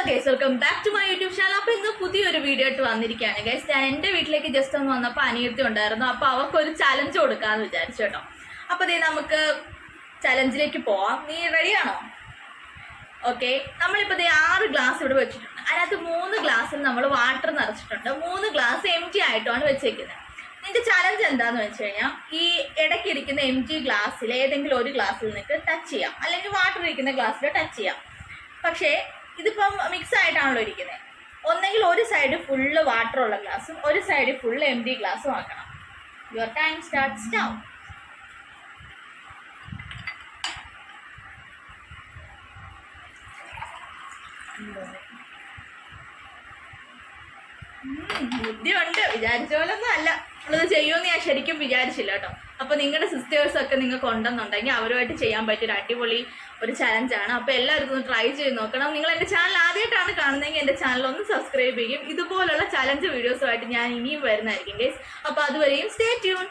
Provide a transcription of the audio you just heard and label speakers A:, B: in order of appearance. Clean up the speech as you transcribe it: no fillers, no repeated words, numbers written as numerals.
A: Guys, welcome back to my YouTube channel. അപ്പോൾ ഇന്ന് പുതിയൊരു വീഡിയോ ആയിട്ട് വന്നിരിക്കുകയാണ് ഗൈസ്. ഞാൻ എൻ്റെ വീട്ടിലേക്ക് ജസ്റ്റ് ഒന്ന് വന്നപ്പോൾ അനിയത്തി ഉണ്ടായിരുന്നു. അപ്പോൾ അവർക്കൊരു ചലഞ്ച് കൊടുക്കാമെന്ന് വിചാരിച്ചു കേട്ടോ. അപ്പോൾ ദേ നമുക്ക് ചലഞ്ചിലേക്ക് പോവാം. നീ റെഡിയാണോ? ഓക്കെ, നമ്മളിപ്പോൾ ദേ 6 ഗ്ലാസ് ഇവിടെ വെച്ചിട്ടുണ്ട്. അതിനകത്ത് 3 ഗ്ലാസ്സിൽ നമ്മൾ വാട്ടർ നിറച്ചിട്ടുണ്ട്. 3 ഗ്ലാസ് MG ആയിട്ടാണ് വെച്ചേക്കുന്നത്. നിന്റെ ചലഞ്ച് എന്താന്ന് വെച്ച് കഴിഞ്ഞാൽ ഈ ഇടയ്ക്കിരിക്കുന്ന MG ഗ്ലാസ്സിൽ ഏതെങ്കിലും ഒരു ഗ്ലാസ്സിൽ നിന്നിട്ട് ടച്ച് ചെയ്യാം, അല്ലെങ്കിൽ വാട്ടർ ഇരിക്കുന്ന ഗ്ലാസ്സിൽ ടച്ച് ചെയ്യാം. പക്ഷേ ഇതിപ്പം മിക്സ് ആയിട്ടാണല്ലോ ഇരിക്കുന്നത്. ഒന്നെങ്കിൽ ഒരു സൈഡ് ഫുള്ള് വാട്ടറുള്ള ഗ്ലാസും ഒരു സൈഡ് ഫുള്ള് MD ഗ്ലാസും ആക്കണം. Your time starts now. ബുദ്ധിയുണ്ട്, വിചാരിച്ച പോലൊന്നും അല്ല. നമ്മളത് ചെയ്യുമെന്ന് ഞാൻ ശരിക്കും വിചാരിച്ചില്ല കേട്ടോ. അപ്പോൾ നിങ്ങളുടെ സിസ്റ്റേഴ്സൊക്കെ നിങ്ങൾക്ക് ഉണ്ടെന്നുണ്ടെങ്കിൽ അവരുമായിട്ട് ചെയ്യാൻ പറ്റിയൊരു അടിപൊളി ഒരു ചലഞ്ചാണ്. അപ്പോൾ എല്ലാവർക്കും ഒന്ന് ട്രൈ ചെയ്ത് നോക്കണം. നിങ്ങൾ എൻ്റെ ചാനൽ ആദ്യമായിട്ടാണ് കാണുന്നതെങ്കിൽ എൻ്റെ ചാനൽ ഒന്ന് സബ്സ്ക്രൈബ് ചെയ്യും. ഇതുപോലുള്ള ചലഞ്ച് വീഡിയോസുമായിട്ട് ഞാൻ ഇനിയും വരുന്നതായിരിക്കും ഗൈസ്. അപ്പോൾ അതുവരെയും സ്റ്റേ ട്യൂൺ.